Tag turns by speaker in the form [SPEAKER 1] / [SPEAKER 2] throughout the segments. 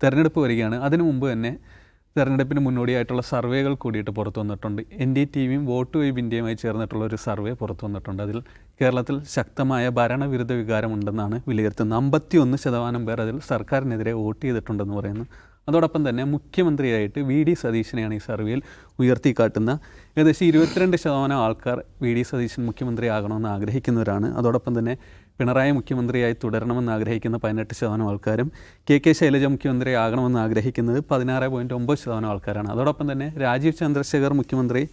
[SPEAKER 1] തെരഞ്ഞെടുപ്പ് വരികയാണ്. അതിനു മുമ്പ് തന്നെ തെരഞ്ഞെടുപ്പിന് മുന്നോടിയായിട്ടുള്ള സർവേകൾ കൂടിയിട്ട് പുറത്തു വന്നിട്ടുണ്ട്. NDTVയും വോട്ട് വെയ്ബ് ഇന്ത്യയുമായി ചേർന്നിട്ടുള്ള ഒരു സർവേ പുറത്തു വന്നിട്ടുണ്ട്. അതിൽ കേരളത്തിൽ ശക്തമായ ഭരണവിരുദ്ധ വികാരമുണ്ടെന്നാണ് വിലയിരുത്തുന്നത്. 51% പേർ അതിൽ സർക്കാരിനെതിരെ വോട്ട് ചെയ്തിട്ടുണ്ടെന്ന് പറയുന്നു. അതോടൊപ്പം തന്നെ മുഖ്യമന്ത്രിയായിട്ട് VD സതീശനെയാണ് ഈ സർവേയിൽ ഉയർത്തിക്കാട്ടുന്ന. ഏകദേശം 22% ആൾക്കാർ VD സതീശൻ മുഖ്യമന്ത്രിയാകണമെന്ന് ആഗ്രഹിക്കുന്നവരാണ്. അതോടൊപ്പം തന്നെ പിണറായി മുഖ്യമന്ത്രിയായി തുടരണമെന്ന് ആഗ്രഹിക്കുന്ന 18% ആൾക്കാരും KK ശൈലജ മുഖ്യമന്ത്രിയാകണമെന്ന് ആഗ്രഹിക്കുന്നത് 16.9% ആൾക്കാരാണ്. അതോടൊപ്പം തന്നെ രാജീവ് ചന്ദ്രശേഖർ മുഖ്യമന്ത്രി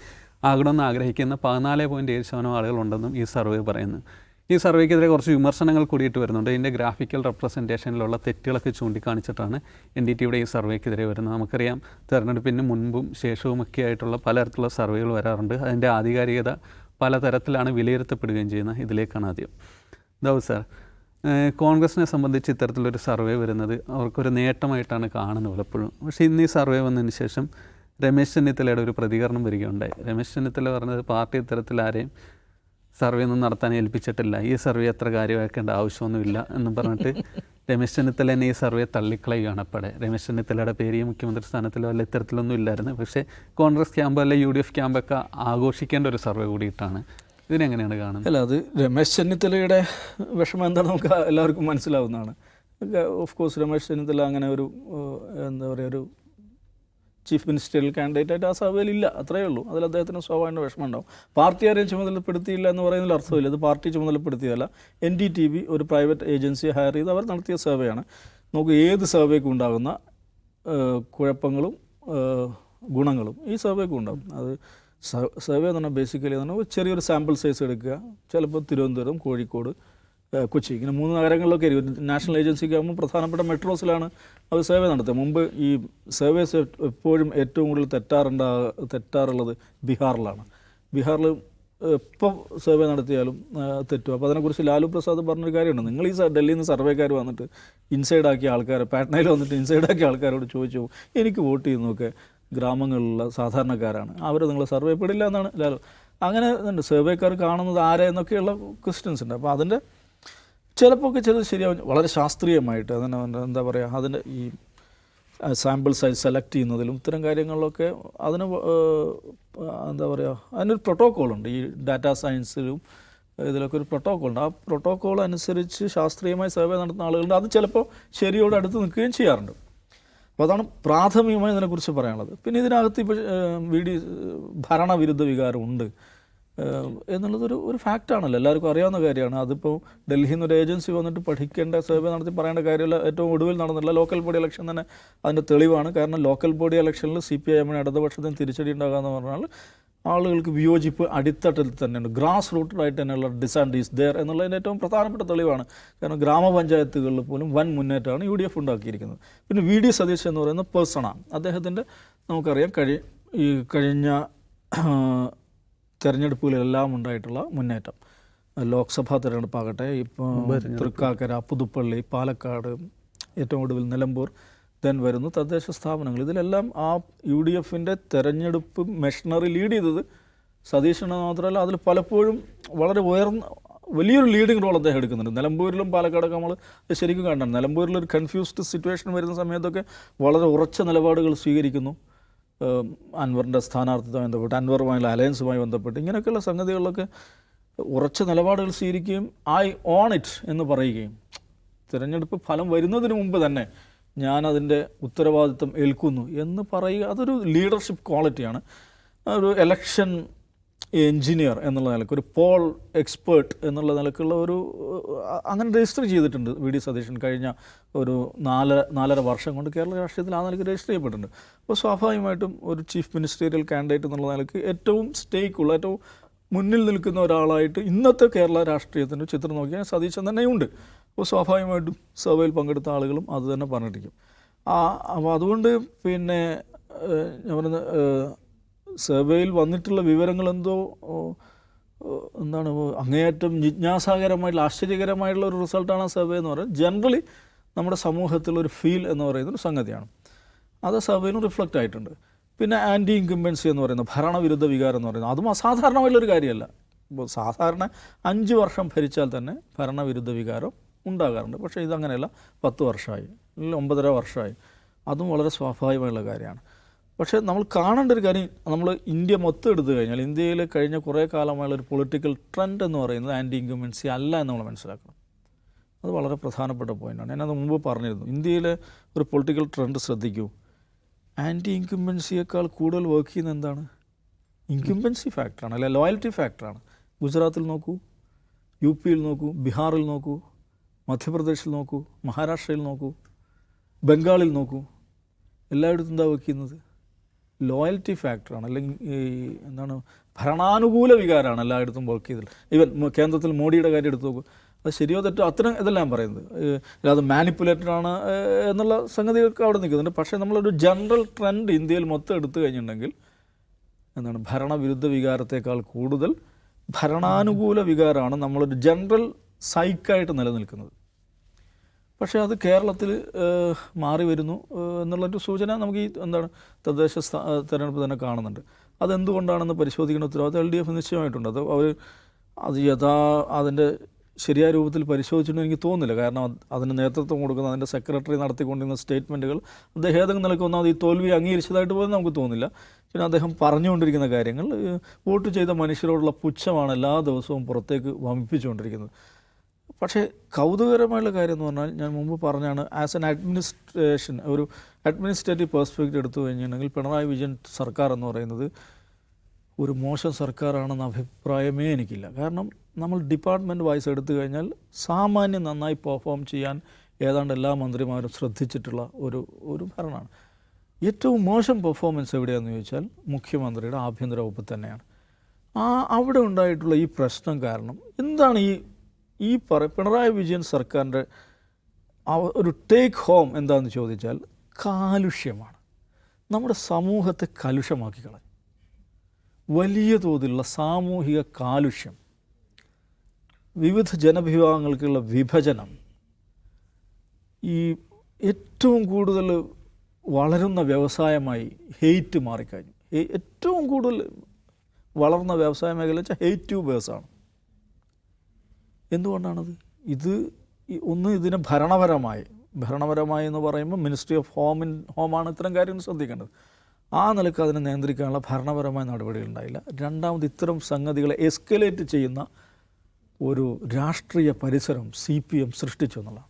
[SPEAKER 1] ആകണമെന്ന് ആഗ്രഹിക്കുന്ന 14.7% ആളുകളുണ്ടെന്നും ഈ സർവേ പറയുന്നു. ഈ സർവേക്കെതിരെ കുറച്ച് വിമർശനങ്ങൾ കൂടിയിട്ട് വരുന്നുണ്ട്. ഇതിൻ്റെ ഗ്രാഫിക്കൽ റെപ്രസെൻറ്റേഷനിലുള്ള തെറ്റുകളൊക്കെ ചൂണ്ടിക്കാണിച്ചിട്ടാണ് NDTVയുടെ ഈ സർവേക്കെതിരെ വരുന്നത്. നമുക്കറിയാം, തെരഞ്ഞെടുപ്പിന് മുൻപും ശേഷവുമൊക്കെ ആയിട്ടുള്ള പലതരത്തിലുള്ള സർവേകൾ വരാറുണ്ട്. അതിൻ്റെ ആധികാരികത പലതരത്തിലാണ് വിലയിരുത്തപ്പെടുകയും ചെയ്യുന്നത്. ഇതിലേക്കാണ് ആദ്യം. ദാവൂദ് സാർ, കോൺഗ്രസിനെ സംബന്ധിച്ച് ഇത്തരത്തിലൊരു സർവേ വരുന്നത് അവർക്കൊരു നേട്ടമായിട്ടാണ് കാണുന്നത് പലപ്പോഴും. പക്ഷേ ഇന്ന് ഈ സർവേ വന്നതിന് ശേഷം രമേശ് ചെന്നിത്തലയുടെ ഒരു പ്രതികരണം വരികയുണ്ടായി. രമേശ് ചെന്നിത്തല പറഞ്ഞത് പാർട്ടി ഇത്തരത്തിൽ ആരെയും സർവേ ഒന്നും നടത്താൻ ഏൽപ്പിച്ചിട്ടില്ല, ഈ സർവേ അത്ര കാര്യമാക്കേണ്ട ആവശ്യമൊന്നുമില്ല എന്നും പറഞ്ഞിട്ട് രമേശ് ചെന്നിത്തല തന്നെ ഈ സർവേ തള്ളിക്കളയുകയാണ്. അപ്പോഴേ രമേശ് ചെന്നിത്തലയുടെ പേര് ഈ മുഖ്യമന്ത്രി സ്ഥാനത്തിലോ അല്ല ഇത്തരത്തിലൊന്നും ഇല്ലായിരുന്നു. പക്ഷേ കോൺഗ്രസ് ക്യാമ്പ് അല്ലെ UDF ക്യാമ്പൊക്കെ ആഘോഷിക്കേണ്ട ഒരു സർവേ കൂടിയിട്ടാണ്. ഇതിനെങ്ങനെയാണ് കാണുന്നത്?
[SPEAKER 2] അല്ല, അത് രമേശ് ചെന്നിത്തലയുടെ വിഷമം എന്താണെന്ന് നമുക്ക് എല്ലാവർക്കും മനസ്സിലാവുന്നതാണ്. ഓഫ് കോഴ്സ് രമേശ് ചെന്നിത്തല അങ്ങനെ ഒരു എന്താ പറയുക, ഒരു ചീഫ് മിനിസ്റ്ററിയൽ കാൻഡിഡേറ്റായിട്ട് ആ സർവേയിലില്ല, അത്രയേ ഉള്ളൂ. അതിൽ അദ്ദേഹത്തിന് സ്വാഭാവിക വിഷമം ഉണ്ടാവും. പാർട്ടി ആരെയും ചുമതലപ്പെടുത്തിയില്ല എന്ന് പറയുന്നതിൽ അർത്ഥമില്ല. ഇത് പാർട്ടി ചുമതലപ്പെടുത്തിയതല്ല. NDTV ഒരു പ്രൈവറ്റ് ഏജൻസിയെ ഹയർ ചെയ്ത് അവർ നടത്തിയ സർവേയാണ്. നമുക്ക് ഏത് സർവേക്കും ഉണ്ടാകുന്ന കുഴപ്പങ്ങളും ഗുണങ്ങളും ഈ സർവേക്കും ഉണ്ടാകും. അത് സർവേ എന്ന് പറഞ്ഞാൽ ബേസിക്കലി എന്ന് പറഞ്ഞാൽ ചെറിയൊരു സാമ്പിൾ സൈസ് എടുക്കുക. ചിലപ്പോൾ തിരുവനന്തപുരം, കോഴിക്കോട്, കൊച്ചി, ഇങ്ങനെ 3 നഗരങ്ങളിലൊക്കെ ആയിരിക്കും. നാഷണൽ ഏജൻസിക്ക് ആകുമ്പോൾ പ്രധാനപ്പെട്ട മെട്രോസിലാണ് അവർ സർവേ നടത്തുക. മുമ്പ് ഈ സർവേസ് എപ്പോഴും ഏറ്റവും കൂടുതൽ തെറ്റാറുള്ളത് ബീഹാറിലാണ്. ബീഹാറിൽ എപ്പോൾ സർവേ നടത്തിയാലും തെറ്റും. അപ്പോൾ അതിനെക്കുറിച്ച് ലാലു പ്രസാദ് പറഞ്ഞൊരു കാര്യമുണ്ട്. നിങ്ങൾ ഈ ഡൽഹിയിൽ നിന്ന് സർവേക്കാർ വന്നിട്ട് ഇൻസൈഡാക്കിയ ആൾക്കാരെ, പാട്നയിൽ വന്നിട്ട് ഇൻസൈഡാക്കിയ ആൾക്കാരോട് ചോദിച്ചു എനിക്ക് വോട്ട് ചെയ്യുന്നതൊക്കെ ഗ്രാമങ്ങളിലുള്ള സാധാരണക്കാരാണ്, അവരെ നിങ്ങൾ സർവേ പെടില്ല എന്നാണ് ലാലു. അങ്ങനെ ഉണ്ട് സർവേക്കാർ കാണുന്നത് ആരെ എന്നൊക്കെയുള്ള ക്വസ്റ്റ്യൻസ് ഉണ്ട്. അപ്പോൾ അതിൻ്റെ ചിലപ്പോൾ ചിലത് ശരിയാവും. വളരെ ശാസ്ത്രീയമായിട്ട് അതിന് എന്താ പറയുക, അതിൻ്റെ ഈ സാമ്പിൾ സൈസ് സെലക്ട് ചെയ്യുന്നതിലും ഇത്തരം കാര്യങ്ങളിലൊക്കെ അതിന് എന്താ പറയുക, അതിനൊരു പ്രോട്ടോക്കോളുണ്ട്. ഈ ഡാറ്റാ സയൻസിലും ഇതിലൊക്കെ ഒരു പ്രോട്ടോക്കോളുണ്ട്. ആ പ്രോട്ടോക്കോൾ അനുസരിച്ച് ശാസ്ത്രീയമായി സർവേ നടത്തുന്ന ആളുകളുണ്ട്. അത് ചിലപ്പോൾ ശരിയോട് അടുത്ത് നിൽക്കുകയും ചെയ്യാറുണ്ട്. അപ്പോൾ അതാണ് പ്രാഥമികമായി ഇതിനെക്കുറിച്ച് പറയാനുള്ളത്. പിന്നെ ഇതിനകത്ത് ഇപ്പോൾ ഭരണവിരുദ്ധ വികാരമുണ്ട് എന്നുള്ളതൊരു ഫാക്റ്റാണല്ലോ, എല്ലാവർക്കും അറിയാവുന്ന കാര്യമാണ്. അതിപ്പോൾ ഡൽഹിയിൽ നിന്നൊരു ഏജൻസി വന്നിട്ട് പഠിക്കേണ്ട, സർവേ നടത്തി പറയേണ്ട കാര്യമില്ല. ഏറ്റവും ഒടുവിൽ നടന്നില്ല ലോക്കൽ ബോഡി ഇലക്ഷൻ തന്നെ അതിൻ്റെ തെളിവാണ്. കാരണം ലോക്കൽ ബോഡി ഇലക്ഷനിൽ CPIM ഇടതുപക്ഷത്തിന് തിരിച്ചടി ഉണ്ടാകാമെന്ന് പറഞ്ഞാൽ ആളുകൾക്ക് വിയോജിപ്പ് അടിത്തട്ടിൽ തന്നെയുണ്ട്. ഗ്രാസ് റൂട്ടഡായിട്ട് തന്നെയുള്ള ഡിസാൻഡ് ഈസ് ദെയർ എന്നുള്ളതിൻ്റെ ഏറ്റവും പ്രധാനപ്പെട്ട തെളിവാണ്. കാരണം ഗ്രാമപഞ്ചായത്തുകളിൽ പോലും വൻ മുന്നേറ്റമാണ് UDF ഉണ്ടാക്കിയിരിക്കുന്നത്. പിന്നെ VD സതീശൻ എന്ന് പറയുന്ന പേഴ്സണാണ്. അദ്ദേഹത്തിൻ്റെ നമുക്കറിയാം കഴിഞ്ഞ തെരഞ്ഞെടുപ്പുകളിലെല്ലാം ഉണ്ടായിട്ടുള്ള മുന്നേറ്റം, ലോക്സഭാ തിരഞ്ഞെടുപ്പാകട്ടെ, ഇപ്പോൾ തൃക്കാക്കര, പുതുപ്പള്ളി, പാലക്കാട്, ഏറ്റവും ഒടുവിൽ നിലമ്പൂർ, ദെൻ വരുന്നു തദ്ദേശ സ്ഥാപനങ്ങൾ. ഇതിലെല്ലാം ആ UDFൻ്റെ തെരഞ്ഞെടുപ്പ് മെഷീനറി ലീഡ് ചെയ്തത് സതീശന് മാത്രമല്ല, അതിൽ പലപ്പോഴും വളരെ വലിയൊരു ലീഡിങ് റോൾ അദ്ദേഹം എടുക്കുന്നുണ്ട്. നിലമ്പൂരിലും പാലക്കാടൊക്കെ നമ്മൾ ശരിക്കും കണ്ടാണ്. നിലമ്പൂരിലൊരു കൺഫ്യൂസ്ഡ് സിറ്റുവേഷൻ വരുന്ന സമയത്തൊക്കെ വളരെ ഉറച്ച നിലപാടുകൾ സ്വീകരിക്കുന്നു. അൻവറിൻ്റെ സ്ഥാനാർത്ഥിത്വം ബന്ധപ്പെട്ട്, അൻവറുമായുള്ള അലയൻസുമായി ബന്ധപ്പെട്ട്, ഇങ്ങനെയൊക്കെയുള്ള സംഗതികളിലൊക്കെ ഉറച്ച നിലപാടുകൾ സ്വീകരിക്കുകയും ഐ ഓൺ ഇറ്റ് എന്ന് പറയുകയും, തിരഞ്ഞെടുപ്പ് ഫലം വരുന്നതിന് മുമ്പ് തന്നെ ഞാനതിൻ്റെ ഉത്തരവാദിത്വം ഏൽക്കുന്നു എന്ന് പറയുക, അതൊരു ലീഡർഷിപ്പ് ക്വാളിറ്റിയാണ്. ഒരു എലക്ഷൻ എൻജിനീയർ എന്നുള്ള നിലയ്ക്ക്, ഒരു പോൾ എക്സ്പേർട്ട് എന്നുള്ള നിലക്കുള്ള അങ്ങനെ രജിസ്റ്റർ ചെയ്തിട്ടുണ്ട് VD സതീശൻ. കഴിഞ്ഞ ഒരു 4.5 വർഷം കൊണ്ട് കേരള രാഷ്ട്രീയത്തിൽ ആ നിലയ്ക്ക് രജിസ്റ്റർ ചെയ്യപ്പെട്ടിട്ടുണ്ട്. അപ്പോൾ സ്വാഭാവികമായിട്ടും ഒരു ചീഫ് മിനിസ്റ്റീരിയൽ കാൻഡിഡേറ്റ് എന്നുള്ള നിലയ്ക്ക് ഏറ്റവും സ്റ്റേക്കുള്ള, ഏറ്റവും മുന്നിൽ നിൽക്കുന്ന ഒരാളായിട്ട് ഇന്നത്തെ കേരള രാഷ്ട്രീയത്തിൻ്റെ ചിത്രം നോക്കിയാൽ സതീശൻ തന്നെയുണ്ട്. അപ്പോൾ സ്വാഭാവികമായിട്ടും സർവേയിൽ പങ്കെടുത്ത ആളുകളും അത് തന്നെ പറഞ്ഞിരിക്കും. അപ്പോൾ അതുകൊണ്ട് പിന്നെ ഞാൻ പറയുന്ന സർവേയിൽ വന്നിട്ടുള്ള വിവരങ്ങൾ എന്താണ് അങ്ങേയറ്റം ജിജ്ഞാസാകരമായിട്ടുള്ള, ആശ്ചര്യകരമായിട്ടുള്ള ഒരു റിസൾട്ടാണ് ആ സർവേ എന്ന് പറയുന്നത്. ജനറലി നമ്മുടെ സമൂഹത്തിലൊരു ഫീൽ എന്ന് പറയുന്നൊരു സംഗതിയാണ്. അത് സർവേയിലും റിഫ്ലക്റ്റ് ആയിട്ടുണ്ട്. പിന്നെ ആൻറ്റി ഇൻകംബൻസി എന്ന് പറയുന്നത്, ഭരണവിരുദ്ധ വികാരം എന്ന് പറയുന്നത്, അതും അസാധാരണമായിട്ടുള്ളൊരു കാര്യമല്ല. ഇപ്പോൾ സാധാരണ 5 വർഷം ഭരിച്ചാൽ തന്നെ ഭരണവിരുദ്ധ വികാരം ഉണ്ടാകാറുണ്ട്. പക്ഷേ ഇതങ്ങനെയല്ല, 10 വർഷമായി, 9.5 വർഷമായി. അതും വളരെ സ്വാഭാവികമായുള്ള കാര്യമാണ്. പക്ഷേ നമ്മൾ കാണേണ്ട ഒരു കാര്യം, നമ്മൾ ഇന്ത്യ മൊത്തം എടുത്തു കഴിഞ്ഞാൽ ഇന്ത്യയിൽ കഴിഞ്ഞ കുറേ കാലമായുള്ള ഒരു പൊളിറ്റിക്കൽ ട്രെൻഡ് എന്ന് പറയുന്നത് ആൻറ്റി ഇൻകംബൻസി അല്ല എന്ന് നമ്മൾ മനസ്സിലാക്കണം. അത് വളരെ പ്രധാനപ്പെട്ട പോയിൻ്റാണ്. ഞാനത് മുമ്പ് പറഞ്ഞിരുന്നു. ഇന്ത്യയിലെ ഒരു പൊളിറ്റിക്കൽ ട്രെൻഡ് ശ്രദ്ധിക്കൂ. ആൻറ്റി ഇൻകംബൻസിയേക്കാൾ കൂടുതൽ വർക്ക് ചെയ്യുന്നത് എന്താണ്? ഇൻകംബൻസി ഫാക്ടറാണ്, അല്ലെ ലോയൽറ്റി ഫാക്ടറാണ്. ഗുജറാത്തിൽ നോക്കൂ, യു പിയിൽ നോക്കൂ, ബീഹാറിൽ നോക്കൂ, മധ്യപ്രദേശിൽ നോക്കൂ, മഹാരാഷ്ട്രയിൽ നോക്കൂ, ബംഗാളിൽ നോക്കൂ, എല്ലായിടത്തും എന്താ വർക്ക് ചെയ്യുന്നത്? ലോയൽറ്റി ഫാക്ടറാണ്, അല്ലെങ്കിൽ എന്താണ്, ഭരണാനുകൂല വികാരമാണ് എല്ലായിടത്തും വർക്ക് ചെയ്തത്. ഈവൻ കേന്ദ്രത്തിൽ മോഡിയുടെ കാര്യം എടുത്തു നോക്കൂ. അത് ശരിയോ തെറ്റോ അത്തരം ഇതെല്ലാം പറയുന്നത്, അല്ലാതെ മാനിപ്പുലേറ്റഡ് ആണ് എന്നുള്ള സംഗതിയൊക്കെ അവിടെ നിൽക്കുന്നുണ്ട്. പക്ഷേ നമ്മളൊരു ജനറൽ ട്രെൻഡ് ഇന്ത്യയിൽ മൊത്തം എടുത്തു കഴിഞ്ഞിട്ടുണ്ടെങ്കിൽ എന്താണ്, ഭരണവിരുദ്ധ വികാരത്തേക്കാൾ കൂടുതൽ ഭരണാനുകൂല വികാരമാണ് നമ്മളൊരു ജനറൽ സൈക്കായിട്ട് നിലനിൽക്കുന്നത്. പക്ഷേ അത് കേരളത്തിൽ മാറി വരുന്നു എന്നുള്ളൊരു സൂചന നമുക്ക് ഈ എന്താണ് തദ്ദേശ തെരഞ്ഞെടുപ്പ് തന്നെ കാണുന്നുണ്ട്. അതെന്തുകൊണ്ടാണെന്ന് പരിശോധിക്കുന്ന ഉത്തരവാദിത്വം LDF നിശ്ചയമായിട്ടുണ്ട്. അത് അതിൻ്റെ ശരിയായ രൂപത്തിൽ പരിശോധിച്ചിട്ടുണ്ടെന്ന് എനിക്ക് തോന്നുന്നില്ല. കാരണം അതിന് നേതൃത്വം കൊടുക്കുന്ന അതിൻ്റെ സെക്രട്ടറി നടത്തിക്കൊണ്ടിരുന്ന സ്റ്റേറ്റ്മെൻറ്റുകൾ അദ്ദേഹം ഏതെങ്കിലും നിലയ്ക്ക് ഒന്നാമത് ഈ തോൽവി അംഗീകരിച്ചതായിട്ട് പോലും നമുക്ക് തോന്നുന്നില്ല. പിന്നെ അദ്ദേഹം പറഞ്ഞുകൊണ്ടിരിക്കുന്ന കാര്യങ്ങൾ വോട്ട് ചെയ്ത മനുഷ്യരോടുള്ള പുച്ഛമാണ് എല്ലാ ദിവസവും പുറത്തേക്ക് വമിപ്പിച്ചുകൊണ്ടിരിക്കുന്നത്. പക്ഷേ കൗതുകകരമായുള്ള കാര്യം എന്ന് പറഞ്ഞാൽ, ഞാൻ മുമ്പ് പറഞ്ഞാണ്, ആസ് എൻ അഡ്മിനിസ്ട്രേഷൻ, ഒരു അഡ്മിനിസ്ട്രേറ്റീവ് പെർസ്പെക്റ്റീവ് എടുത്തു കഴിഞ്ഞിട്ടുണ്ടെങ്കിൽ പിണറായി വിജയൻ സർക്കാർ എന്ന് പറയുന്നത് ഒരു മോശം സർക്കാരാണെന്ന അഭിപ്രായമേ എനിക്കില്ല. കാരണം നമ്മൾ ഡിപ്പാർട്ട്മെൻറ്റ് വൈസ് എടുത്തു കഴിഞ്ഞാൽ സാമാന്യം നന്നായി പെർഫോം ചെയ്യാൻ ഏതാണ്ട് എല്ലാ മന്ത്രിമാരും ശ്രദ്ധിച്ചിട്ടുള്ള ഒരു ഭരണമാണ്. ഏറ്റവും മോശം പെർഫോമൻസ് എവിടെയാണെന്ന് ചോദിച്ചാൽ മുഖ്യമന്ത്രിയുടെ ആഭ്യന്തര വകുപ്പ് തന്നെയാണ്. അവിടെ ഉണ്ടായിട്ടുള്ള ഈ പ്രശ്നം കാരണം എന്താണ് ഈ പിണറായി വിജയൻ സർക്കാരിൻ്റെ ഒരു ടേക്ക് ഹോം എന്താണെന്ന് ചോദിച്ചാൽ കാലുഷ്യമാണ്. നമ്മുടെ സമൂഹത്തെ കലുഷമാക്കി കളഞ്ഞു. വലിയ തോതിലുള്ള സാമൂഹിക കാലുഷ്യം, വിവിധ ജനവിഭാഗങ്ങൾക്കുള്ള വിഭജനം, ഈ ഏറ്റവും കൂടുതൽ വളരുന്ന വ്യവസായമായി ഹെയ്റ്റ് മാറിക്കഴിഞ്ഞു. ഏറ്റവും കൂടുതൽ വളർന്ന വ്യവസായ മേഖല വെച്ചാൽ ഹെയ്റ്റ് ട്യൂബേഴ്സാണ്. എന്തുകൊണ്ടാണത്? ഇതിനെ ഭരണപരമായി എന്ന് പറയുമ്പോൾ മിനിസ്ട്രി ഓഫ് ഹോമാണ് ഇത്തരം കാര്യങ്ങൾ ശ്രദ്ധിക്കേണ്ടത്. ആ നിലക്ക് അതിനെ നിയന്ത്രിക്കാനുള്ള ഭരണപരമായ നടപടികളുണ്ടായില്ല. രണ്ടാമത്, ഇത്തരം സംഗതികളെ എസ്കലേറ്റ് ചെയ്യുന്ന ഒരു രാഷ്ട്രീയ പരിസരം CPM സൃഷ്ടിച്ചു എന്നുള്ളതാണ്.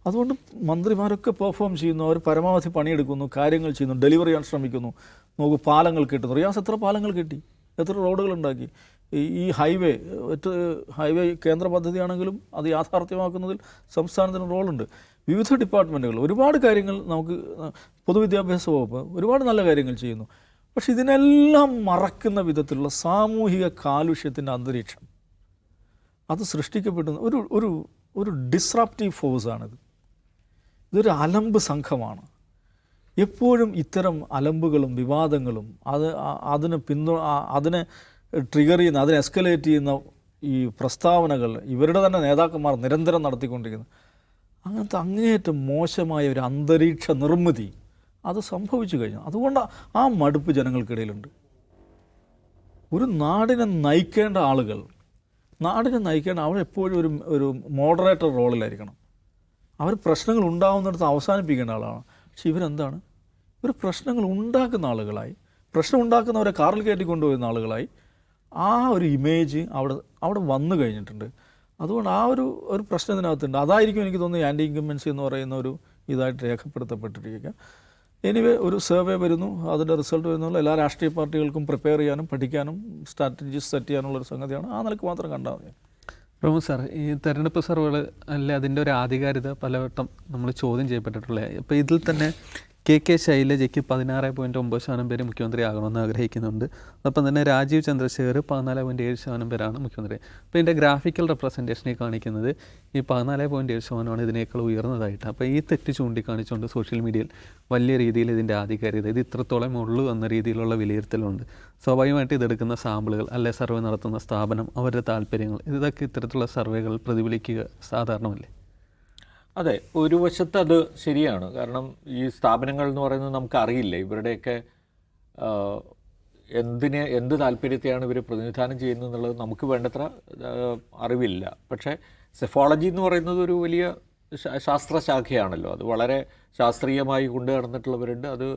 [SPEAKER 2] അതുകൊണ്ട് മന്ത്രിമാരൊക്കെ പെർഫോം ചെയ്യുന്നു, അവർ പരമാവധി പണിയെടുക്കുന്നു, കാര്യങ്ങൾ ചെയ്യുന്നു, ഡെലിവറി ചെയ്യാൻ ശ്രമിക്കുന്നു. നോക്കൂ, പാലങ്ങൾ കെട്ടുന്നു. റിയാസ് എത്ര പാലങ്ങൾ കെട്ടി, എത്ര റോഡുകളുണ്ടാക്കി. ഈ ഹൈവേ കേന്ദ്ര പദ്ധതിയാണെങ്കിലും അത് യാഥാർത്ഥ്യമാക്കുന്നതിൽ സംസ്ഥാനത്തിന് റോളുണ്ട്. വിവിധ ഡിപ്പാർട്ട്മെൻറ്റുകൾ ഒരുപാട് കാര്യങ്ങൾ, നമുക്ക് പൊതുവിദ്യാഭ്യാസ വകുപ്പ് ഒരുപാട് നല്ല കാര്യങ്ങൾ ചെയ്യുന്നു. പക്ഷെ ഇതിനെല്ലാം മറക്കുന്ന വിധത്തിലുള്ള സാമൂഹിക കാലുഷ്യത്തിൻ്റെ അന്തരീക്ഷം അത് സൃഷ്ടിക്കപ്പെടുന്ന ഒരു ഡിസ്റപ്റ്റീവ് ഫോഴ്സാണിത്. ഇതൊരു അലമ്പ് സംഘമാണ്. എപ്പോഴും ഇത്തരം അലമ്പുകളും വിവാദങ്ങളും അതിനെ ട്രിഗർ ചെയ്യുന്ന, അതിനെ എസ്കലേറ്റ് ചെയ്യുന്ന ഈ പ്രസ്താവനകൾ ഇവരുടെ തന്നെ നേതാക്കന്മാർ നിരന്തരം നടത്തിക്കൊണ്ടിരിക്കുന്നു. അങ്ങനത്തെ അങ്ങേയറ്റം മോശമായ ഒരു അന്തരീക്ഷ നിർമ്മിതി അത് സംഭവിച്ചു കഴിഞ്ഞു. അതുകൊണ്ട് ആ മടുപ്പ് ജനങ്ങൾക്കിടയിലുണ്ട്. ഒരു നാടിനെ നയിക്കേണ്ട ആളുകൾ, അവരെപ്പോഴും ഒരു മോഡറേറ്റർ റോളിലായിരിക്കണം. അവർ പ്രശ്നങ്ങൾ ഉണ്ടാകുന്നിടത്ത് അവസാനിപ്പിക്കേണ്ട ആളാണ്. പക്ഷെ ഇവരെന്താണ്, ഇവർ പ്രശ്നങ്ങൾ ഉണ്ടാക്കുന്ന ആളുകളായി, പ്രശ്നം ഉണ്ടാക്കുന്നവരെ കാറിൽ കയറ്റി കൊണ്ടുപോകുന്ന ആളുകളായി ആ ഒരു ഇമേജ് അവിടെ വന്നു കഴിഞ്ഞിട്ടുണ്ട്. അതുകൊണ്ട് ആ ഒരു പ്രശ്നം ഇതിനകത്തുണ്ട്. അതായിരിക്കും എനിക്ക് തോന്നുന്നു ആൻറ്റി ഇൻകംബൻസി എന്ന് പറയുന്ന ഒരു ഇതായിട്ട് രേഖപ്പെടുത്തപ്പെട്ടിരിക്കുക. എനിവേ, ഒരു സർവേ വരുന്നു, അതിൻ്റെ റിസൾട്ട് വരുന്നുള്ള എല്ലാ രാഷ്ട്രീയ പാർട്ടികൾക്കും പ്രിപ്പയർ ചെയ്യാനും പഠിക്കാനും സ്ട്രാറ്റജീസ് സെറ്റ് ചെയ്യാനുള്ളൊരു സംഗതിയാണ്. ആ നിലക്ക് മാത്രം കണ്ടാൽ മതി.
[SPEAKER 1] പ്രമോദ് സാർ, ഈ തെരഞ്ഞെടുപ്പ് സർവേകൾ അല്ലെ അതിൻ്റെ ഒരു ആധികാരികത പലവട്ടം നമ്മൾ ചോദ്യം ചെയ്യപ്പെട്ടിട്ടുള്ളത്. ഇപ്പോൾ ഇതിൽ തന്നെ KK ശൈലജയ്ക്ക് 16.9% പേര് മുഖ്യമന്ത്രിയാകണമെന്ന് ആഗ്രഹിക്കുന്നുണ്ട്. ഒപ്പം തന്നെ രാജീവ് ചന്ദ്രശേഖർ 14.7% പേരാണ് മുഖ്യമന്ത്രി. അപ്പോൾ ഇതിൻ്റെ ഗ്രാഫിക്കൽ റെപ്രസെൻറ്റേഷനെ കാണിക്കുന്നത് ഈ 14.7% ഇതിനേക്കാൾ ഉയർന്നതായിട്ട്. അപ്പോൾ ഈ തെറ്റ് ചൂണ്ടിക്കാണിച്ചുകൊണ്ട് സോഷ്യൽ മീഡിയയിൽ വലിയ രീതിയിൽ ഇതിൻ്റെ ആധികാരികത ഇത് ഇത്രത്തോളം ഉള്ളൂ എന്ന രീതിയിലുള്ള വിലയിരുത്തലുണ്ട്. സ്വാഭാവികമായിട്ട് ഇതെടുക്കുന്ന സാമ്പിളുകൾ അല്ലെ സർവേ നടത്തുന്ന സ്ഥാപനം, അവരുടെ താല്പര്യങ്ങൾ, ഇതൊക്കെ ഇത്തരത്തിലുള്ള സർവേകൾ പ്രതിഫലിക്കുക സാധാരണമല്ലേ?
[SPEAKER 3] അതെ, ഒരു വശത്ത് അത് ശരിയാണ്. കാരണം ഈ സ്ഥാപനങ്ങൾ എന്ന് പറയുന്നത് നമുക്കറിയില്ല ഇവരുടെയൊക്കെ എന്ത് താല്പര്യത്തെയാണ് ഇവർ പ്രതിനിധാനം ചെയ്യുന്നത് എന്നുള്ളത് നമുക്ക് വേണ്ടത്ര അറിവില്ല. പക്ഷേ സെഫോളജി എന്ന് പറയുന്നത് ഒരു വലിയ ശാസ്ത്രശാഖയാണല്ലോ. അത് വളരെ ശാസ്ത്രീയമായി കൊണ്ടു നടന്നിട്ടുള്ളവരുണ്ട്, അത്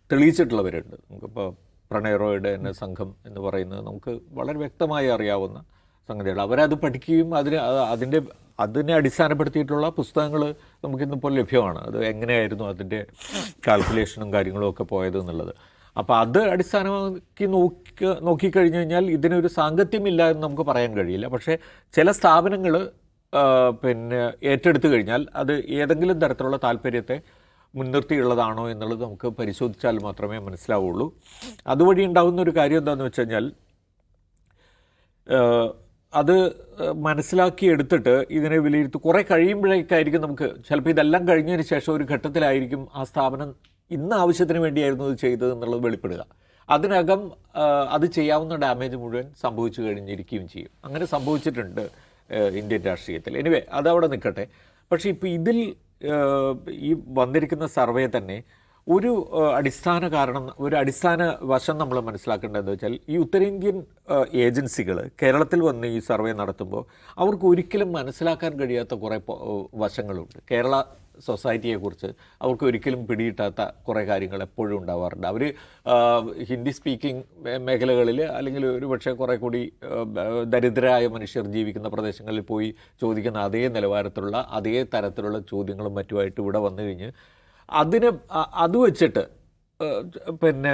[SPEAKER 3] തെളിയിച്ചിട്ടുള്ളവരുണ്ട്. നമുക്കിപ്പോൾ പ്രണയ് റോയുടെ തന്നെ സംഘം എന്ന് പറയുന്നത് നമുക്ക് വളരെ വ്യക്തമായി അറിയാവുന്ന സംഗതികൾ. അവരത് പഠിക്കുകയും അതിനെ അടിസ്ഥാനപ്പെടുത്തിയിട്ടുള്ള പുസ്തകങ്ങൾ നമുക്കിന്നിപ്പോൾ ലഭ്യമാണ്. അത് എങ്ങനെയായിരുന്നു അതിൻ്റെ കാൽക്കുലേഷനും കാര്യങ്ങളും ഒക്കെ പോയത് എന്നുള്ളത്. അപ്പോൾ അത് അടിസ്ഥാനമാക്കി നോക്കിക്കഴിഞ്ഞു കഴിഞ്ഞാൽ ഇതിനൊരു സാങ്കത്യമില്ല എന്ന് നമുക്ക് പറയാൻ കഴിയില്ല. പക്ഷേ ചില സ്ഥാപനങ്ങൾ പിന്നെ ഏറ്റെടുത്തു കഴിഞ്ഞാൽ അത് ഏതെങ്കിലും തരത്തിലുള്ള താല്പര്യത്തെ മുൻനിർത്തിയുള്ളതാണോ എന്നുള്ളത് നമുക്ക് പരിശോധിച്ചാൽ മാത്രമേ മനസ്സിലാവുള്ളൂ. അതുവഴി ഉണ്ടാകുന്ന ഒരു കാര്യം എന്താണെന്ന് വെച്ച് കഴിഞ്ഞാൽ അത് മനസ്സിലാക്കിയെടുത്തിട്ട് ഇതിനെ വിലയിരുത്തി കുറേ കഴിയുമ്പോഴേക്കായിരിക്കും നമുക്ക് ചിലപ്പോൾ ഇതെല്ലാം കഴിഞ്ഞതിന് ശേഷം ഒരു ഘട്ടത്തിലായിരിക്കും ആ സ്ഥാപനം ഇന്ന ആവശ്യത്തിന് വേണ്ടിയായിരുന്നു ഇത് ചെയ്തത് എന്നുള്ളത് വെളിപ്പെടുക. അതിനകം അത് ചെയ്യാവുന്ന ഡാമേജ് മുഴുവൻ സംഭവിച്ചു കഴിഞ്ഞിരിക്കുകയും ചെയ്യും. അങ്ങനെ സംഭവിച്ചിട്ടുണ്ട് ഇന്ത്യൻ രാഷ്ട്രീയത്തിൽ. എനിവേ അതവിടെ നിൽക്കട്ടെ. പക്ഷേ ഇപ്പോൾ ഇതിൽ ഈ വന്നിരിക്കുന്ന സർവേ തന്നെ ഒരു അടിസ്ഥാന കാരണം, ഒരു അടിസ്ഥാന വശം നമ്മൾ മനസ്സിലാക്കേണ്ടതെന്ന് വെച്ചാൽ ഈ ഉത്തരേന്ത്യൻ ഏജൻസികൾ കേരളത്തിൽ വന്ന് ഈ സർവേ നടത്തുമ്പോൾ അവർക്ക് ഒരിക്കലും മനസ്സിലാക്കാൻ കഴിയാത്ത കുറേ വശങ്ങളുണ്ട്. കേരള സൊസൈറ്റിയെക്കുറിച്ച് അവർക്ക് ഒരിക്കലും പിടികിട്ടാത്ത കുറേ കാര്യങ്ങൾ എപ്പോഴും ഉണ്ടാവാറുണ്ട്. അവർ ഹിന്ദി സ്പീക്കിംഗ് മേഖലകളിൽ അല്ലെങ്കിൽ ഒരു പക്ഷേ കുറേ കൂടി ദരിദ്രരായ മനുഷ്യർ ജീവിക്കുന്ന പ്രദേശങ്ങളിൽ പോയി ചോദിക്കുന്ന അതേ നിലവാരത്തിലുള്ള അതേ തരത്തിലുള്ള ചോദ്യങ്ങളും മറ്റുമായിട്ട് ഇവിടെ വന്നു കഴിഞ്ഞ് അത് വെച്ചിട്ട് പിന്നെ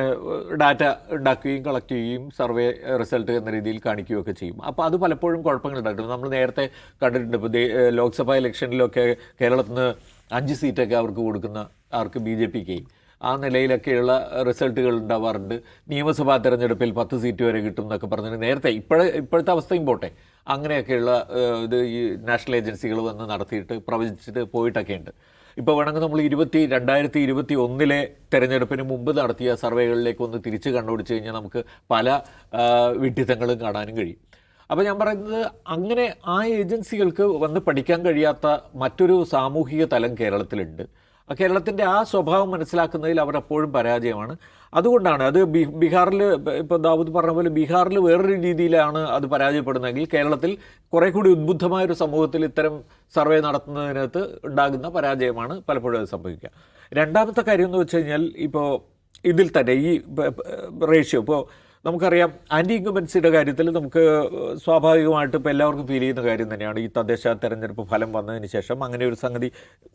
[SPEAKER 3] ഡാറ്റ ഉണ്ടാക്കുകയും കളക്ട് ചെയ്യുകയും സർവേ റിസൾട്ട് എന്ന രീതിയിൽ കാണിക്കുകയൊക്കെ ചെയ്യും. അപ്പോൾ അത് പലപ്പോഴും കുഴപ്പങ്ങളുണ്ടായിട്ടുണ്ട്. നമ്മൾ നേരത്തെ കണ്ടിട്ടുണ്ട്. ഇപ്പോൾ ലോക്സഭാ ഇലക്ഷനിലൊക്കെ കേരളത്തിൽ നിന്ന് 5 സീറ്റൊക്കെ അവർക്ക് കൊടുക്കുന്ന ആർക്ക് BJPക്ക് ആ നിലയിലൊക്കെയുള്ള റിസൾട്ടുകൾ ഉണ്ടാവാറുണ്ട്. നിയമസഭാ തെരഞ്ഞെടുപ്പിൽ 10 സീറ്റ് വരെ കിട്ടും എന്നൊക്കെ പറഞ്ഞിട്ട് നേരത്തെ ഇപ്പോഴത്തെ അവസ്ഥയും പോട്ടെ അങ്ങനെയൊക്കെയുള്ള ഇത് ഈ നാഷണൽ ഏജൻസികൾ വന്ന് നടത്തിയിട്ട് പ്രവചിച്ചിട്ട് പോയിട്ടൊക്കെ ഉണ്ട്. ഇപ്പോൾ വേണമെങ്കിൽ നമ്മൾ 2021 തെരഞ്ഞെടുപ്പിന് മുമ്പ് നടത്തിയ സർവേകളിലേക്ക് ഒന്ന് തിരിച്ച് കണ്ടുപിടിച്ച് കഴിഞ്ഞാൽ നമുക്ക് പല വിഡ്ഢിത്തങ്ങളും കാണാനും കഴിയും. അപ്പോൾ ഞാൻ പറയുന്നത് അങ്ങനെ ആ ഏജൻസികൾക്ക് വന്ന് പഠിക്കാൻ കഴിയാത്ത മറ്റൊരു സാമൂഹിക തലം കേരളത്തിലുണ്ട്. കേരളത്തിൻ്റെ ആ സ്വഭാവം മനസ്സിലാക്കുന്നതിൽ അവർ എപ്പോഴും പരാജയമാണ്. അതുകൊണ്ടാണ് അത് ബീഹാറിൽ ഇപ്പോൾ ദാവൂദ് പറഞ്ഞ പോലെ ബീഹാറിൽ വേറൊരു രീതിയിലാണ് അത് പരാജയപ്പെടുന്നതെങ്കിൽ കേരളത്തിൽ കുറേ കൂടി ഉദ്ബുദ്ധമായൊരു സമൂഹത്തിൽ ഇത്തരം സർവേ നടത്തുന്നതിനകത്ത് ഉണ്ടാകുന്ന പരാജയമാണ് പലപ്പോഴും അത് സംഭവിക്കുക. രണ്ടാമത്തെ കാര്യം എന്ന് വെച്ച് കഴിഞ്ഞാൽ ഇപ്പോൾ ഇതിൽ തന്നെ ഈ റേഷ്യോ ഇപ്പോൾ നമുക്കറിയാം ആൻറ്റി ഇൻകംബൻസിയുടെ കാര്യത്തിൽ നമുക്ക് സ്വാഭാവികമായിട്ട് ഇപ്പോൾ എല്ലാവർക്കും ഫീൽ ചെയ്യുന്ന കാര്യം തന്നെയാണ്. ഈ തദ്ദേശ തെരഞ്ഞെടുപ്പ് ഫലം വന്നതിന് ശേഷം അങ്ങനെ ഒരു സംഗതി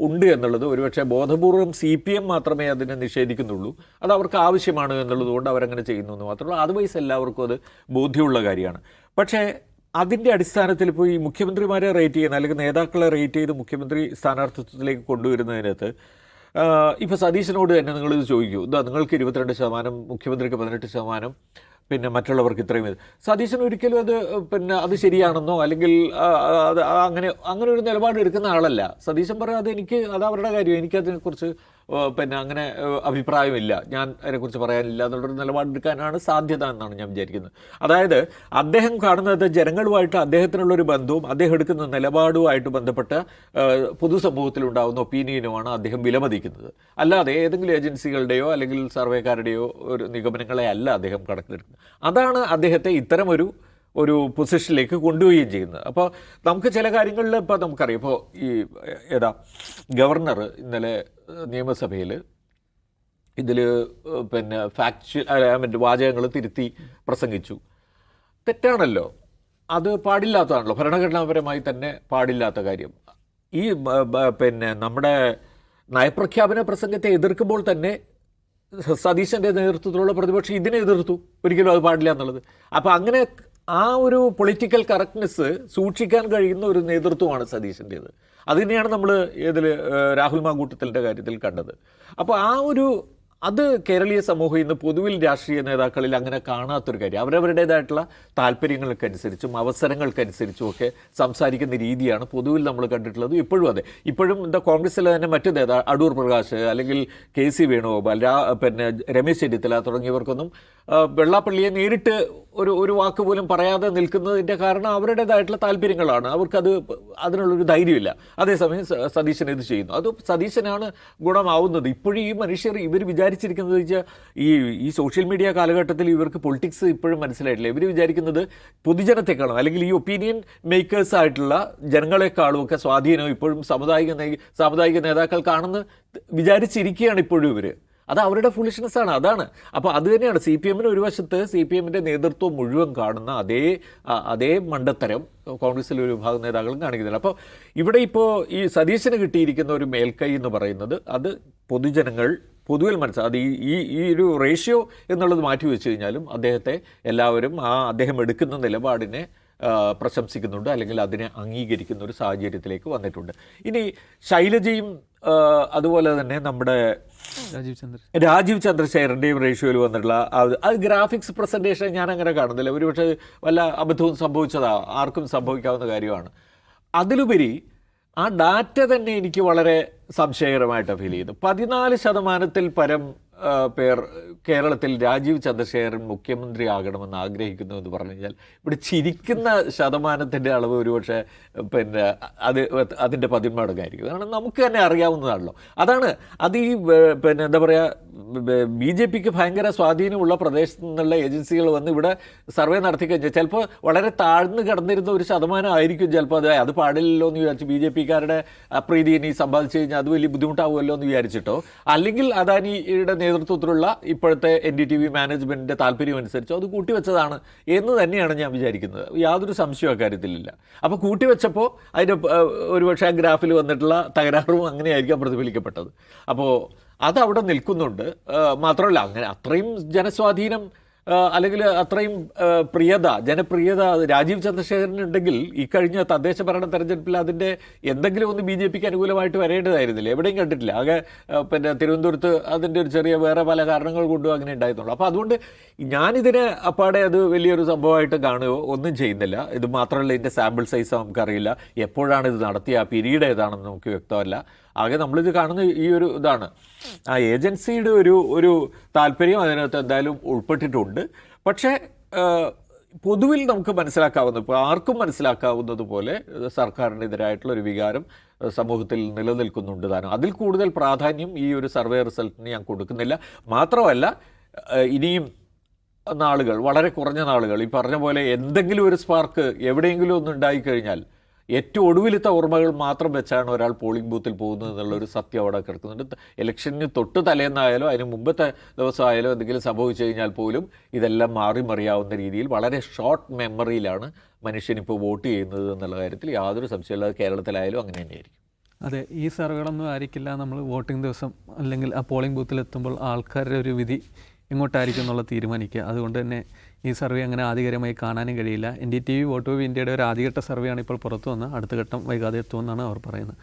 [SPEAKER 3] ഉണ്ട് എന്നുള്ളത് ഒരുപക്ഷെ ബോധപൂർവം CPM മാത്രമേ അതിനെ നിഷേധിക്കുന്നുള്ളൂ. അത് അവർക്ക് ആവശ്യമാണ് എന്നുള്ളതുകൊണ്ട് അവരങ്ങനെ ചെയ്യുന്നു എന്ന് മാത്രമല്ല, അതർവൈസ് എല്ലാവർക്കും അത് ബോധ്യമുള്ള കാര്യമാണ്. പക്ഷേ അതിൻ്റെ അടിസ്ഥാനത്തിൽ ഇപ്പോൾ ഈ മുഖ്യമന്ത്രിമാരെ റേറ്റ് ചെയ്യുന്ന അല്ലെങ്കിൽ നേതാക്കളെ റേറ്റ് ചെയ്ത് മുഖ്യമന്ത്രി സ്ഥാനാർത്ഥിത്വത്തിലേക്ക് കൊണ്ടുവരുന്നതിനകത്ത് ഇപ്പോൾ സതീശനോട് തന്നെ നിങ്ങളിത് ചോദിക്കൂ, ഇതാ നിങ്ങൾക്ക് 22%, മുഖ്യമന്ത്രിക്ക് 18%, പിന്നെ മറ്റുള്ളവർക്ക് ഇത്രയും സതീശൻ ഒരിക്കലും അത് ശരിയാണെന്നോ അല്ലെങ്കിൽ അങ്ങനെ ഒരു നിലപാട് എടുക്കുന്ന ആളല്ല. സതീശൻ പറയും അത് അവരുടെ കാര്യം, എനിക്കതിനെക്കുറിച്ച് അങ്ങനെ അഭിപ്രായമില്ല, ഞാൻ അതിനെക്കുറിച്ച് പറയാനില്ല എന്നുള്ളൊരു നിലപാടെടുക്കാനാണ് സാധ്യത എന്നാണ് ഞാൻ വിചാരിക്കുന്നത്. അതായത് അദ്ദേഹം കാണുന്നത് ജനങ്ങളുമായിട്ട് അദ്ദേഹത്തിനുള്ളൊരു ബന്ധവും അദ്ദേഹം എടുക്കുന്ന നിലപാടുമായിട്ട് ബന്ധപ്പെട്ട പൊതുസമൂഹത്തിലുണ്ടാകുന്ന ഒപ്പീനിയനുമാണ് അദ്ദേഹം വിലമതിക്കുന്നത്. അല്ലാതെ ഏതെങ്കിലും ഏജൻസികളുടെയോ അല്ലെങ്കിൽ സർവേക്കാരുടെയോ ഒരു നിഗമനങ്ങളെ അല്ല അദ്ദേഹം കണക്കിലെടുക്കുന്നത്. അതാണ് അദ്ദേഹത്തെ ഇത്തരമൊരു പൊസിഷനിലേക്ക് കൊണ്ടുപോവുകയും ചെയ്യുന്നത്. അപ്പോൾ നമുക്ക് ചില കാര്യങ്ങളിൽ ഇപ്പോൾ നമുക്കറിയാം. ഇപ്പോൾ ഈ ഗവർണർ ഇന്നലെ നിയമസഭയിൽ ഇതിൽ വാചകങ്ങൾ തിരുത്തി പ്രസംഗിച്ചു. തെറ്റാണല്ലോ, അത് പാടില്ലാത്തതാണല്ലോ, ഭരണഘടനാപരമായി തന്നെ പാടില്ലാത്ത കാര്യം. ഈ നമ്മുടെ നയപ്രഖ്യാപന പ്രസംഗത്തെ എതിർക്കുമ്പോൾ തന്നെ സതീശൻ്റെ നേതൃത്വത്തിലുള്ള പ്രതിപക്ഷം ഇതിനെ എതിർത്തു, ഒരിക്കലും അത് പാടില്ല എന്നുള്ളത്. അപ്പോൾ അങ്ങനെ ആ ഒരു പൊളിറ്റിക്കൽ കറക്റ്റ്നെസ് സൂക്ഷിക്കാൻ കഴിയുന്ന ഒരു നേതൃത്വമാണ് സതീശൻ്റേത്. അത് തന്നെയാണ് നമ്മൾ രാഹുൽ മാങ്കൂട്ടത്തിൻ്റെ കാര്യത്തിൽ കണ്ടത്. അപ്പോൾ അത് കേരളീയ സമൂഹം ഇന്ന് പൊതുവിൽ രാഷ്ട്രീയ നേതാക്കളിൽ അങ്ങനെ കാണാത്തൊരു കാര്യം. അവരവരുടേതായിട്ടുള്ള താല്പര്യങ്ങൾക്കനുസരിച്ചും അവസരങ്ങൾക്കനുസരിച്ചും ഒക്കെ സംസാരിക്കുന്ന രീതിയാണ് പൊതുവിൽ നമ്മൾ കണ്ടിട്ടുള്ളത്. ഇപ്പോഴും കോൺഗ്രസ്സിലെ തന്നെ മറ്റു നേതാവ് അടൂർ പ്രകാശ് അല്ലെങ്കിൽ KC വേണുഗോപാൽ, രമേശ് ചെന്നിത്തല തുടങ്ങിയവർക്കൊന്നും വെള്ളാപ്പള്ളിയെ നേരിട്ട് ഒരു വാക്ക് പോലും പറയാതെ നിൽക്കുന്നതിൻ്റെ കാരണം അവരുടേതായിട്ടുള്ള താല്പര്യങ്ങളാണ്. അതിനുള്ളൊരു ധൈര്യമില്ല. അതേസമയം സതീശൻ ഇത് ചെയ്യുന്നു. അത് സതീശനാണ് ഗുണമാവുന്നത്. ഇപ്പോഴും ഈ മനുഷ്യർ ഇവർ വിചാരിച്ചിരിക്കുന്നത് വെച്ചാൽ ഈ സോഷ്യൽ മീഡിയ കാലഘട്ടത്തിൽ ഇവർക്ക് പൊളിറ്റിക്സ് ഇപ്പോഴും മനസ്സിലായിട്ടില്ല. ഇവർ വിചാരിക്കുന്നത് പൊതുജനത്തെക്കാളും അല്ലെങ്കിൽ ഈ ഒപ്പീനിയൻ മേക്കേഴ്സ് ആയിട്ടുള്ള ജനങ്ങളെക്കാളും ഒക്കെ സ്വാധീനം ഇപ്പോഴും സാമുദായിക നേതാക്കൾക്കാണെന്ന് വിചാരിച്ചിരിക്കുകയാണ് ഇപ്പോഴും ഇവർ. അത് അവരുടെ ഫുളിഷ്നെസ്സാണ്. അതാണ്. അപ്പോൾ അത് തന്നെയാണ് CPM-ന് ഒരു വശത്ത് CPM-ന്റെ നേതൃത്വം മുഴുവൻ കാണുന്ന അതേ മണ്ടത്തരം കോൺഗ്രസിലെ ഒരു വിഭാഗം നേതാക്കളും കാണിക്കുന്നില്ല. അപ്പോൾ ഇവിടെ ഇപ്പോൾ ഈ സതീശന് കിട്ടിയിരിക്കുന്ന ഒരു മേൽക്കൈ എന്ന് പറയുന്നത് അത് പൊതുജനങ്ങൾ പൊതുവിൽ അത് ഈ ഒരു റേഷ്യോ എന്നുള്ളത് മാറ്റി വെച്ച് കഴിഞ്ഞാലും അദ്ദേഹത്തെ എല്ലാവരും അദ്ദേഹം എടുക്കുന്ന നിലപാടിനെ പ്രശംസിക്കുന്നുണ്ട്, അല്ലെങ്കിൽ അതിനെ അംഗീകരിക്കുന്ന ഒരു സാഹചര്യത്തിലേക്ക് വന്നിട്ടുണ്ട്. ഇനി ശൈലജയും അതുപോലെ തന്നെ നമ്മുടെ രാജീവ് ചന്ദ്രശേഖരൻ്റെയും റേഷ്യോയിൽ വന്നിട്ടുള്ള അത് ഗ്രാഫിക്സ് പ്രസൻറ്റേഷൻ ഞാൻ അങ്ങനെ കാണുന്നില്ല. ഒരുപക്ഷെ വല്ല അബദ്ധവും ആർക്കും സംഭവിക്കാവുന്ന കാര്യമാണ്. അതിലുപരി ആ ഡാറ്റ തന്നെ എനിക്ക് വളരെ സംശയകരമായിട്ട് ഫീൽ ചെയ്തു. 14% പരം പേർ കേരളത്തിൽ രാജീവ് ചന്ദ്രശേഖരൻ മുഖ്യമന്ത്രി ആകണമെന്ന് ആഗ്രഹിക്കുന്നു എന്ന് പറഞ്ഞു കഴിഞ്ഞാൽ ഇവിടെ ചിരിക്കുന്ന ശതമാനത്തിൻ്റെ അളവ് ഒരുപക്ഷെ അതിൻ്റെ 10 മടങ്ങായിരിക്കും. കാരണം നമുക്ക് തന്നെ അറിയാവുന്നതാണല്ലോ. അതാണ് അത് എന്താ പറയുക, BJPക്ക് ഭയങ്കര സ്വാധീനമുള്ള പ്രദേശത്തു നിന്നുള്ള ഏജൻസികൾ വന്ന് ഇവിടെ സർവേ നടത്തി കഴിഞ്ഞാൽ ചിലപ്പോൾ വളരെ താഴ്ന്നു കിടന്നിരുന്ന ഒരു ശതമാനമായിരിക്കും ചിലപ്പോൾ അത് പാടില്ലല്ലോ എന്ന് വിചാരിച്ചു BJPക്കാരുടെ അപ്രീതി ഇനി സമ്പാദിച്ചു കഴിഞ്ഞാൽ അത് വലിയ ബുദ്ധിമുട്ടാവുമല്ലോ എന്ന് വിചാരിച്ചിട്ടോ, അല്ലെങ്കിൽ അദാനിയുടെ നേതൃത്വത്തിലുള്ള ഇപ്പോഴത്തെ NDTV മാനേജ്മെൻറ്റിൻ്റെ താല്പര്യം അനുസരിച്ചോ അത് കൂട്ടിവെച്ചതാണ് എന്ന് തന്നെയാണ് ഞാൻ വിചാരിക്കുന്നത്. യാതൊരു സംശയവും അക്കാര്യത്തിലില്ല. അപ്പോൾ കൂട്ടിവെച്ചപ്പോൾ അതിൻ്റെ ഒരുപക്ഷെ ആ ഗ്രാഫിൽ വന്നിട്ടുള്ള തകരാറും അങ്ങനെയായിരിക്കാം പ്രതിഫലിക്കപ്പെട്ടത്. അപ്പോൾ അതവിടെ നിൽക്കുന്നുണ്ട്. മാത്രമല്ല അങ്ങനെ അത്രയും ജനസ്വാധീനം അല്ലെങ്കിൽ അത്രയും ജനപ്രിയത രാജീവ് ചന്ദ്രശേഖരനുണ്ടെങ്കിൽ ഈ കഴിഞ്ഞ തദ്ദേശ ഭരണ തെരഞ്ഞെടുപ്പിൽ അതിൻ്റെ എന്തെങ്കിലും ഒന്ന് BJPക്ക് അനുകൂലമായിട്ട് വരേണ്ടതായിരുന്നില്ല. എവിടെയും കണ്ടിട്ടില്ല. ആകെ തിരുവനന്തപുരത്ത് അതിൻ്റെ ഒരു ചെറിയ വേറെ പല കാരണങ്ങൾ കൊണ്ടും അങ്ങനെ ഉണ്ടായിരുന്നുള്ളൂ. അപ്പോൾ അതുകൊണ്ട് ഞാനിതിനെ അപ്പാടെ അത് വലിയൊരു സംഭവമായിട്ട് കാണുകയോ ഒന്നും ചെയ്യുന്നില്ല. ഇത് മാത്രമല്ല, ഇതിൻ്റെ സാമ്പിൾ സൈസ് നമുക്കറിയില്ല, എപ്പോഴാണ് ഇത് നടത്തിയ ആ പീരീഡ് ഏതാണെന്ന് നമുക്ക് വ്യക്തമല്ല. ആകെ നമ്മളിത് കാണുന്ന ഈ ഒരു ഇതാണ്, ആ ഏജൻസിയുടെ ഒരു താല്പര്യം അതിനകത്ത് എന്തായാലും ഉൾപ്പെട്ടിട്ടുണ്ട്. പക്ഷേ പൊതുവിൽ നമുക്ക് ഇപ്പോൾ ആർക്കും മനസ്സിലാക്കാവുന്നത് പോലെ സർക്കാരിനെതിരായിട്ടുള്ള ഒരു വികാരം സമൂഹത്തിൽ നിലനിൽക്കുന്നുണ്ട് താനും. അതിൽ കൂടുതൽ പ്രാധാന്യം ഈ ഒരു സർവേ റിസൾട്ടിന് ഞാൻ കൊടുക്കുന്നില്ല. മാത്രമല്ല ഇനിയും നാളുകൾ, വളരെ കുറഞ്ഞ നാളുകൾ, ഈ പറഞ്ഞ പോലെ എന്തെങ്കിലും ഒരു സ്പാർക്ക് എവിടെയെങ്കിലും ഒന്ന് ഉണ്ടായിക്കഴിഞ്ഞാൽ ഏറ്റവും ഒടുവിലത്തെ ഓർമ്മകൾ മാത്രം വെച്ചാണ് ഒരാൾ പോളിംഗ് ബൂത്തിൽ പോകുന്നത് എന്നുള്ളൊരു സത്യം അവിടെ കിടക്കുന്നുണ്ട്. ഇലക്ഷന് തൊട്ട് തലേന്നായാലോ അതിന് മുമ്പത്തെ ദിവസമായാലോ എന്തെങ്കിലും സംഭവിച്ചു കഴിഞ്ഞാൽ പോലും ഇതെല്ലാം മറിയാവുന്ന രീതിയിൽ വളരെ ഷോർട്ട് മെമ്മറിയിലാണ് മനുഷ്യനിപ്പോൾ വോട്ട് ചെയ്യുന്നത് എന്നുള്ള കാര്യത്തിൽ യാതൊരു സംശയമില്ല. കേരളത്തിലായാലും അങ്ങനെ തന്നെയായിരിക്കും.
[SPEAKER 1] അതെ, ഈ സർവേകളൊന്നും ആയിരിക്കില്ല നമ്മൾ വോട്ടിംഗ് ദിവസം അല്ലെങ്കിൽ ആ പോളിംഗ് ബൂത്തിലെത്തുമ്പോൾ ആൾക്കാരുടെ ഒരു വിധി എങ്ങോട്ടായിരിക്കും എന്നുള്ള തീരുമാനിക്കുക. അതുകൊണ്ട് തന്നെ ഈ സർവേ അങ്ങനെ ആധികാരികമായി കാണാനും കഴിയില്ല. NDTV വോട്ട് ഓഫ് ഇന്ത്യയുടെ ഒരു ആദ്യഘട്ട സർവേയാണ് ഇപ്പോൾ പുറത്തു വന്നത്. അടുത്ത ഘട്ടം വൈകാതെ എത്തുമെന്നാണ് അവർ പറയുന്നത്.